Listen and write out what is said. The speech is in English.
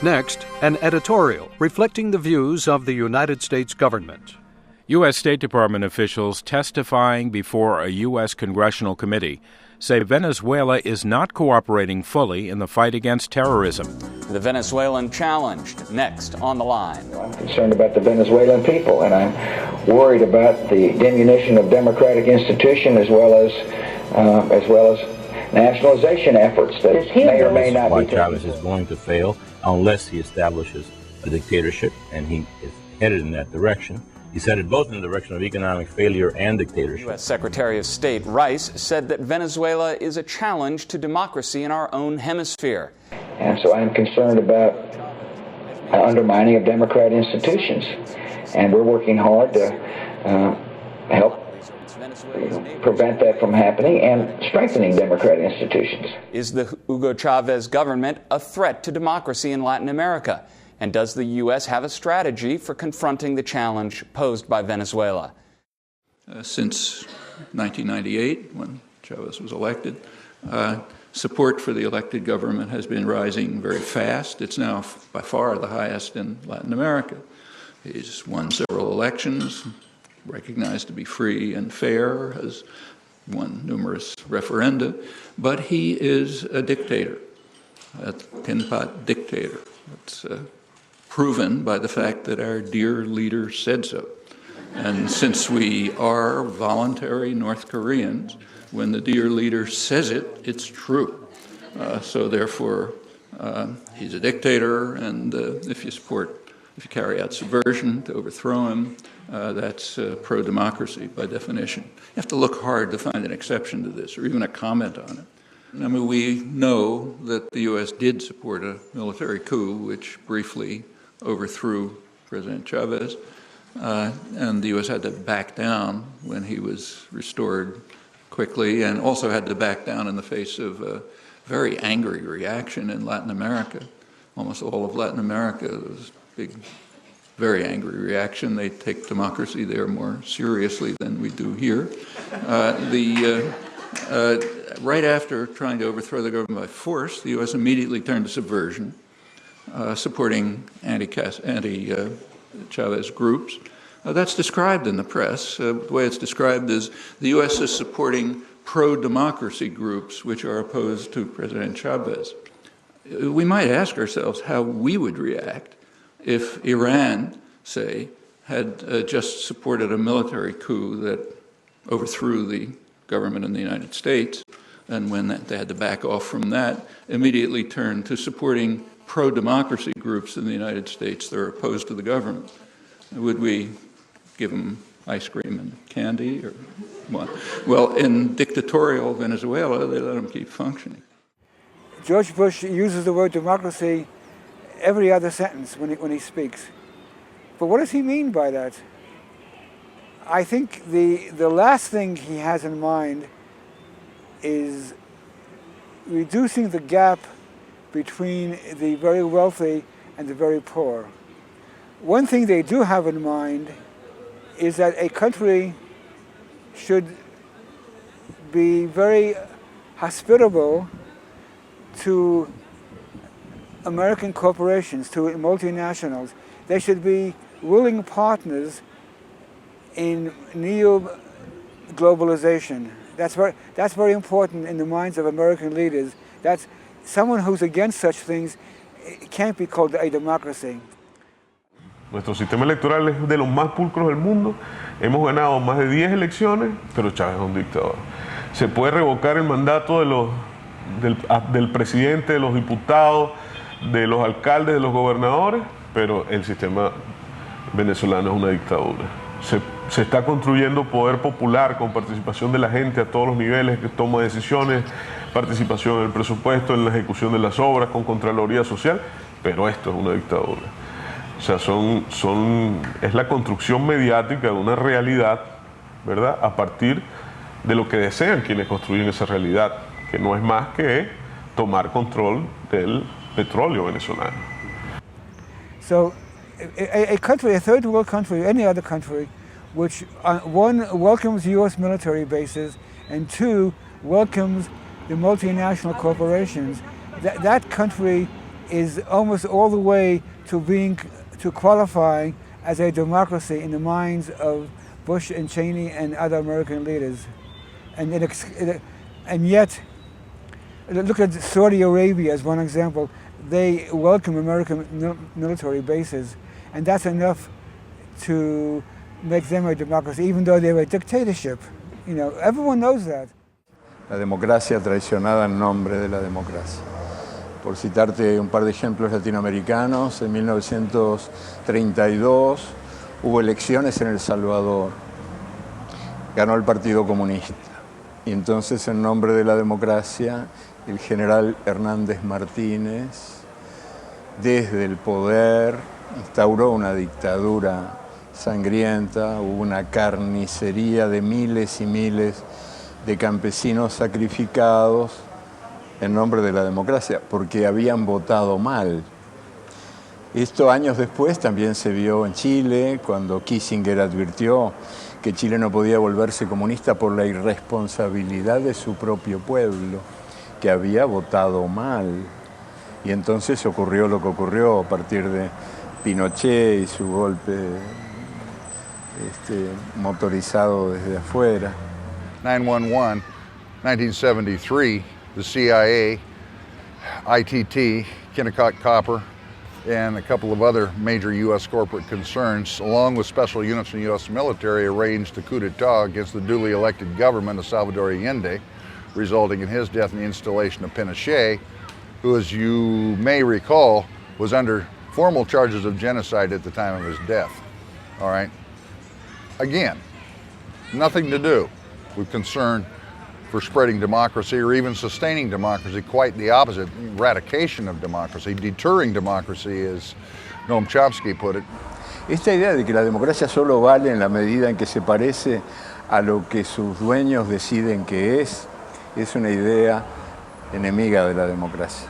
Next, an editorial reflecting the views of the United States government. U.S. State Department officials testifying before a U.S. congressional committee say Venezuela is not cooperating fully in the fight against terrorism. The Venezuelan challenged, next on the line. I'm concerned about the Venezuelan people, and I'm worried about the diminution of democratic institutions as well as nationalization efforts that may or may not be taken. Chavez is going to fail unless he establishes a dictatorship, and he is headed in that direction. He's headed both in the direction of economic failure and dictatorship. U.S. Secretary of State Rice said that Venezuela is a challenge to democracy in our own hemisphere. And so I'm concerned about undermining of democratic institutions. And we're working hard to help prevent that from happening and strengthening democratic institutions. Is the Hugo Chavez government a threat to democracy in Latin America? And does the U.S. have a strategy for confronting the challenge posed by Venezuela? Since 1998, when Chavez was elected, support for the elected government has been rising very fast. It's now by far the highest in Latin America. He's won several elections, recognized to be free and fair, has won numerous referenda, but he is a dictator, a tin-pot dictator. It's proven by the fact that our dear leader said so. And since we are voluntary North Koreans, when the dear leader says it, it's true. So therefore, he's a dictator, and if you carry out subversion to overthrow him, that's pro-democracy by definition. You have to look hard to find an exception to this, or even a comment on it. I mean, we know that the U.S. did support a military coup, which briefly overthrew President Chavez, and the U.S. had to back down when he was restored quickly, and also had to back down in the face of a very angry reaction in Latin America. Almost all of Latin America was a big, very angry reaction. They take democracy there more seriously than we do here. Right after trying to overthrow the government by force, the U.S. immediately turned to subversion, supporting anti-Chavez groups. That's described in the press. The way it's described is the U.S. is supporting pro-democracy groups which are opposed to President Chavez. We might ask ourselves how we would react if Iran, say, had just supported a military coup that overthrew the government in the United States, and when they had to back off from that, immediately turned to supporting pro-democracy groups in the United States that are opposed to the government. Would we give them ice cream and candy, or what? Well, in dictatorial Venezuela, they let them keep functioning. George Bush uses the word democracy every other sentence when he speaks. But what does he mean by that? I think the last thing he has in mind is reducing the gap between the very wealthy and the very poor. One thing they do have in mind is that a country should be very hospitable to American corporations, to multinationals. They should be willing partners in neo-globalization. That's very important in the minds of American leaders. That's someone who's against such things. It can't be called a democracy. Nuestro sistema electoral es de los más pulcros del mundo. Hemos ganado más de 10 elecciones, pero Chávez es un dictador. Se puede revocar el mandato del presidente, de los diputados, de los alcaldes, de los gobernadores, pero el sistema venezolano es una dictadura. Se está construyendo poder popular con participación de la gente a todos los niveles, que toma decisiones, participación en el presupuesto, en la ejecución de las obras, con Contraloría Social, pero esto es una dictadura. O sea, es la construcción mediática de una realidad, ¿verdad?, a partir de lo que desean quienes construyen esa realidad, que no es más que tomar control del petróleo venezolano. So, a country, a third world country, any other country, which one, welcomes U.S. military bases, and two, welcomes the multinational corporations, that country is almost all the way to qualifying as a democracy in the minds of Bush and Cheney and other American leaders. And yet, look at Saudi Arabia as one example. They welcome American military bases, and that's enough to make them a democracy, even though they're a dictatorship. You know, everyone knows that. La democracia traicionada en nombre de la democracia. Por citarte un par de ejemplos latinoamericanos, en 1932 hubo elecciones en El Salvador. Ganó el Partido Comunista. Y entonces, en nombre de la democracia, el general Hernández Martínez, desde el poder, instauró una dictadura sangrienta, hubo una carnicería de miles y miles de campesinos sacrificados en nombre de la democracia, porque habían votado mal. Esto años después también se vio en Chile, cuando Kissinger advirtió que Chile no podía volverse comunista por la irresponsabilidad de su propio pueblo, que había votado mal. Y entonces ocurrió lo que ocurrió a partir de Pinochet y su golpe motorizado desde afuera. 9/11, 1973, the CIA, ITT, Kennecott Copper, and a couple of other major U.S. corporate concerns, along with special units from the U.S. military, arranged a coup d'etat against the duly elected government of Salvador Allende, resulting in his death and the installation of Pinochet, who, as you may recall, was under formal charges of genocide at the time of his death. All right? Again, nothing to do with concern for spreading democracy or even sustaining democracy, quite the opposite, eradication of democracy, deterring democracy, as Noam Chomsky put it. Esta idea de que la democracia solo vale en la medida en que se parece a lo que sus dueños deciden que es una idea enemiga de la democracia.